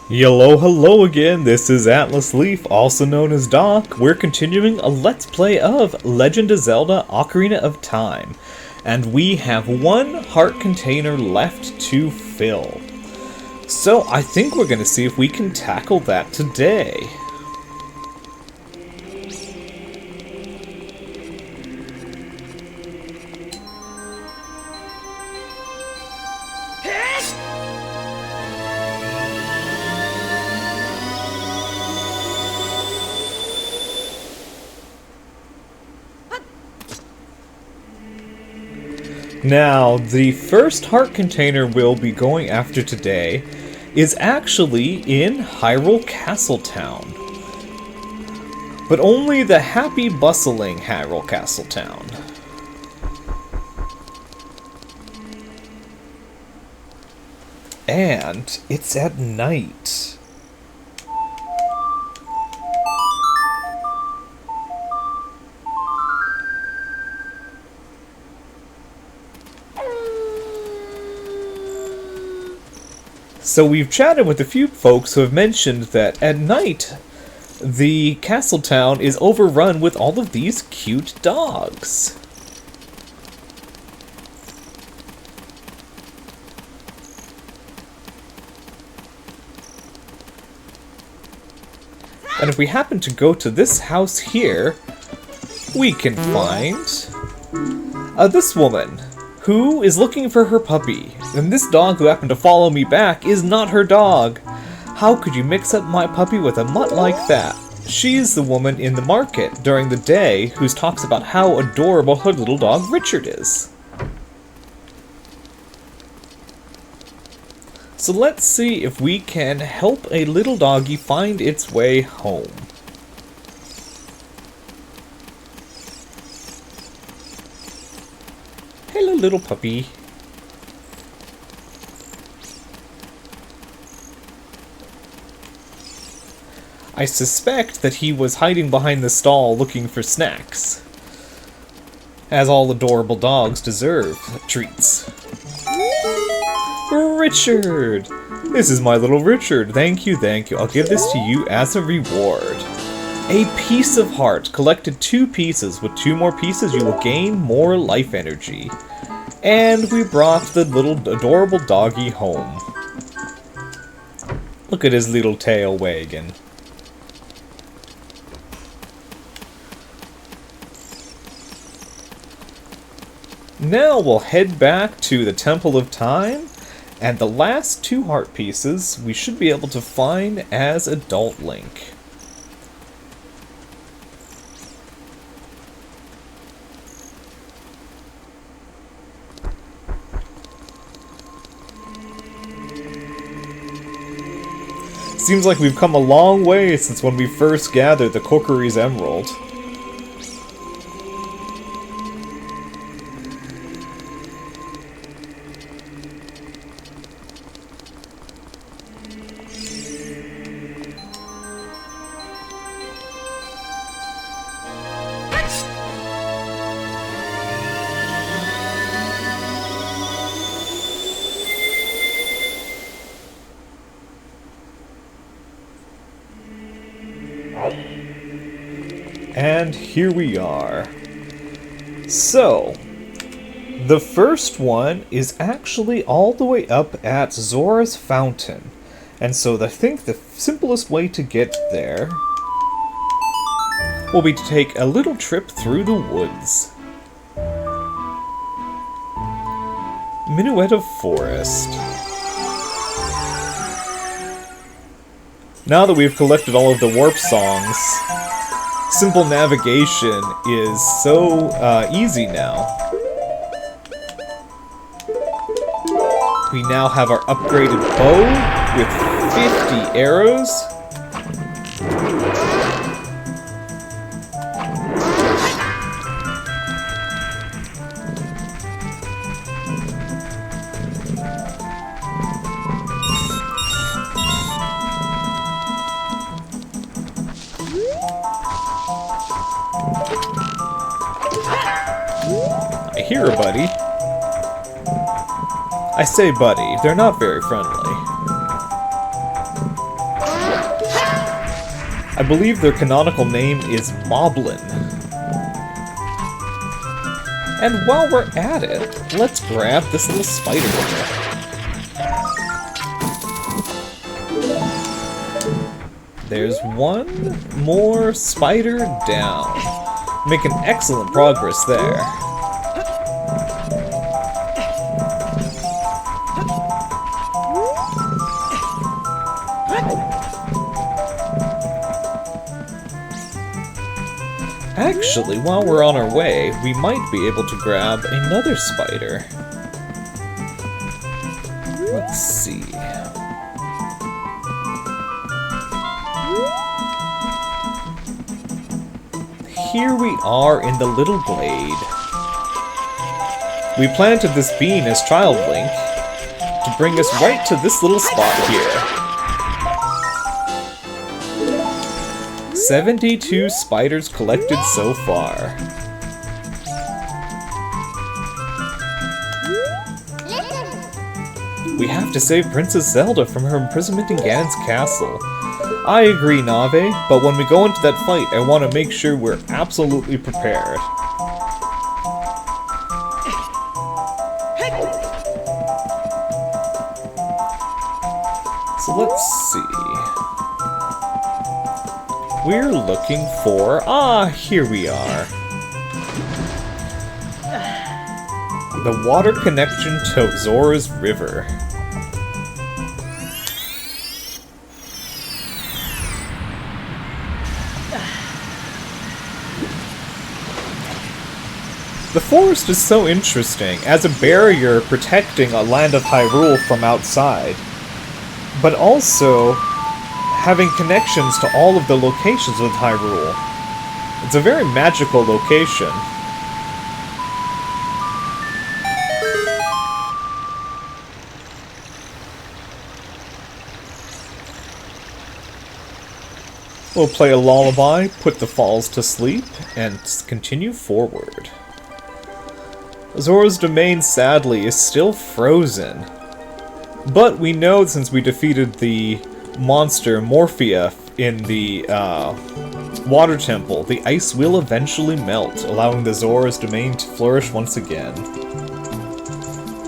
Hello again, this is Atlas Leaf, also known as Doc. We're continuing a Let's Play of Legend of Zelda Ocarina of Time. And we have one heart container left to fill. So I think we're going to see if we can tackle that today. Now, the first heart container we'll be going after today is actually in Hyrule Castletown. But only the happy, bustling Hyrule Castletown. And it's at night. So we've chatted with a few folks who have mentioned that at night, the castle town is overrun with all of these cute dogs. And if we happen to go to this house here, we can find this woman who is looking for her puppy. And this dog who happened to follow me back is not her dog. How could you mix up my puppy with a mutt like that? She's the woman in the market during the day who talks about how adorable her little dog Richard is. So let's see if we can help a little doggy find its way home. Hello, little puppy. I suspect that he was hiding behind the stall looking for snacks. As all adorable dogs deserve treats. Richard! This is my little Richard. Thank you, thank you. I'll give this to you as a reward. A piece of heart. Collected 2 pieces. With 2 more pieces, you will gain more life energy. And we brought the little adorable doggy home. Look at his little tail wagging. Now we'll head back to the Temple of Time, and the last 2 heart pieces we should be able to find as Adult Link. Seems like we've come a long way since when we first gathered the Kokiri's Emerald. And here we are. So, the first one is actually all the way up at Zora's Fountain. And so I think the simplest way to get there will be to take a little trip through the woods. Minuet of Forest. Now that we've collected all of the warp songs, simple navigation is so easy now. We now have our upgraded bow with 50 arrows. I hear a buddy. I say buddy, they're not very friendly. I believe their canonical name is Moblin. And while we're at it, let's grab this little spider here. There's one more spider down. Making excellent progress there. Actually, while we're on our way, we might be able to grab another spider. Let's see. Here we are in the little glade. We planted this bean as child link to bring us right to this little spot here. 72 spiders collected so far. We have to save Princess Zelda from her imprisonment in Ganon's castle. I agree, Nave, but when we go into that fight, I want to make sure we're absolutely prepared. So let's see. We're looking for... here we are. The water connection to Zora's River. The forest is so interesting, as a barrier protecting a land of Hyrule from outside, but also having connections to all of the locations with Hyrule. It's a very magical location. We'll play a lullaby, put the falls to sleep, and continue forward. Zora's domain, sadly, is still frozen. But we know, since we defeated the monster Morphia in the water temple, the ice will eventually melt, allowing the Zora's domain to flourish once again.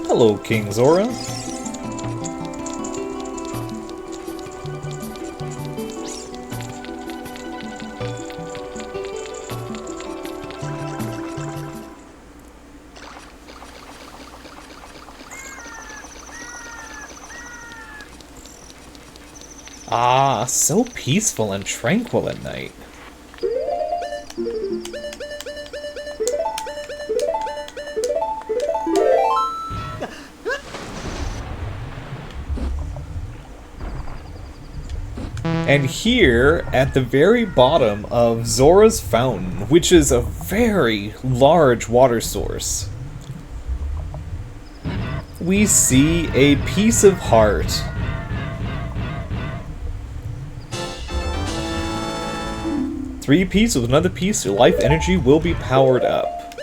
Hello, King Zora. Ah, so peaceful and tranquil at night. And here, at the very bottom of Zora's Fountain, which is a very large water source, we see a piece of heart. Three piece with another piece, your life energy will be powered up.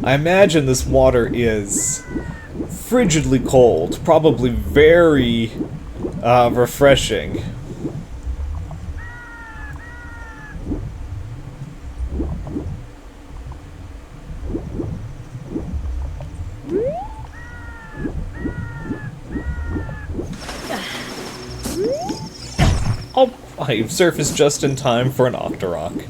I imagine this water is frigidly cold, probably very refreshing. Oh, I've surfaced just in time for an Octorok.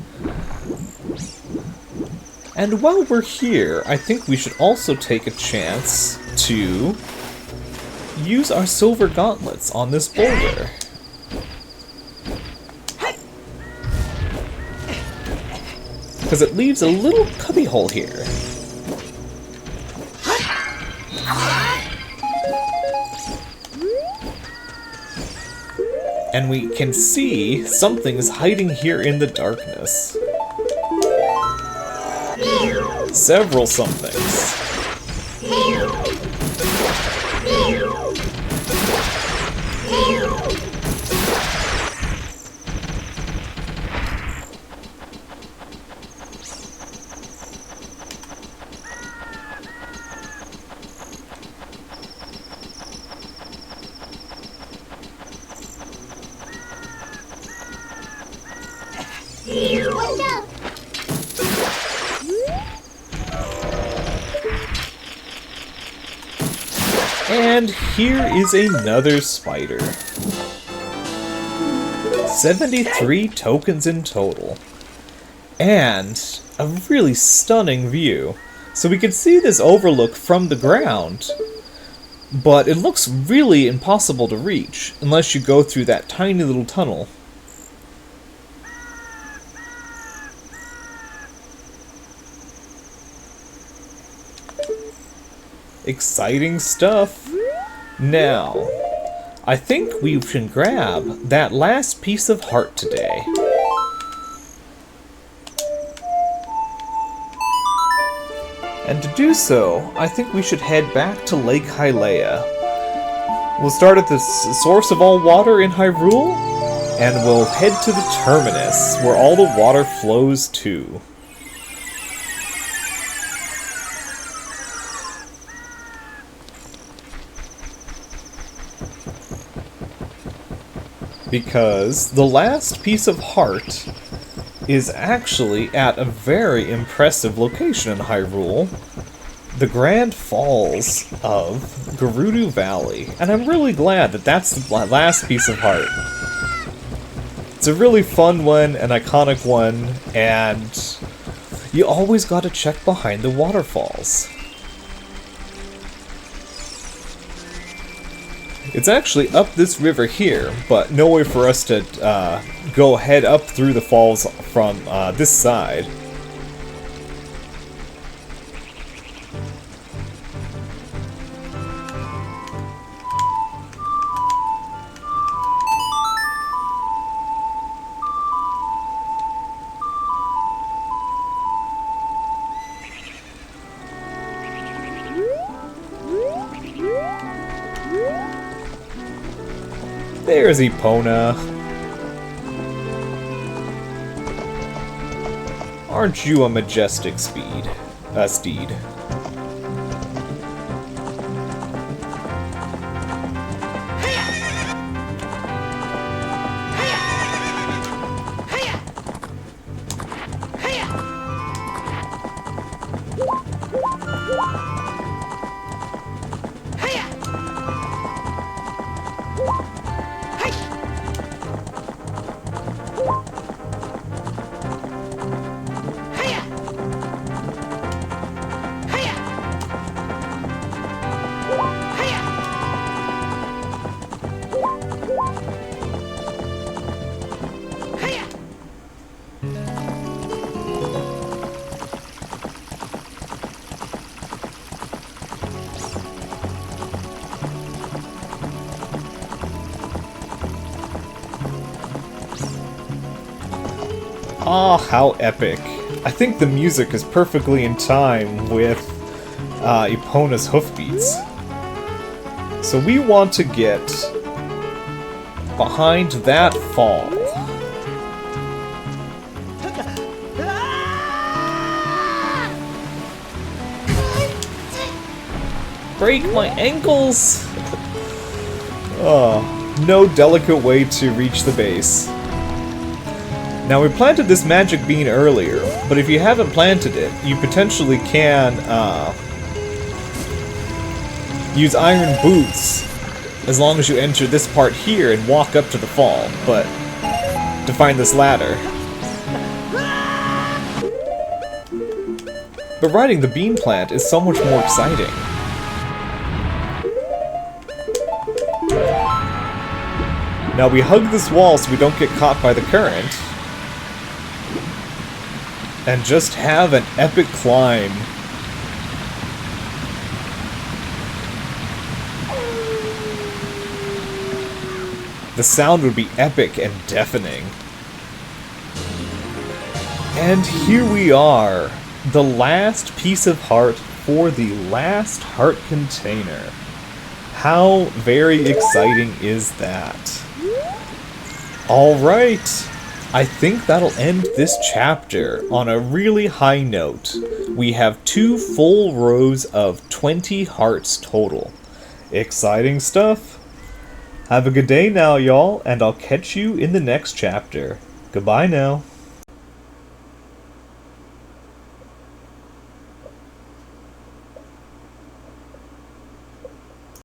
And while we're here, I think we should also take a chance to use our silver gauntlets on this boulder. Because it leaves a little cubbyhole here. And we can see something is hiding here in the darkness. Several somethings. And here is another spider. 73 tokens in total. And a really stunning view. So we can see this overlook from the ground, but it looks really impossible to reach unless you go through that tiny little tunnel. Exciting stuff. Now, I think we can grab that last piece of heart today. And to do so, I think we should head back to Lake Hylia. We'll start at the source of all water in Hyrule, and we'll head to the terminus, where all the water flows to. Because the last piece of heart is actually at a very impressive location in Hyrule, the Grand Falls of Gerudo Valley. And I'm really glad that that's the last piece of heart. It's a really fun one, an iconic one, and you always gotta check behind the waterfalls. It's actually up this river here, but no way for us to go head up through the falls from this side. There's Epona. Aren't you a majestic steed? Ah, how epic. I think the music is perfectly in time with Epona's hoofbeats. So we want to get behind that fall. Break my ankles! Oh, no delicate way to reach the base. Now, we planted this magic bean earlier, but if you haven't planted it, you potentially can use iron boots as long as you enter this part here and walk up to the fall, but to find this ladder. But riding the bean plant is so much more exciting. Now we hug this wall so we don't get caught by the current. And just have an epic climb. The sound would be epic and deafening. And here we are. The last piece of heart for the last heart container. How very exciting is that? Alright. I think that'll end this chapter on a really high note. We have 2 full rows of 20 hearts total. Exciting stuff. Have a good day now, y'all, and I'll catch you in the next chapter. Goodbye now.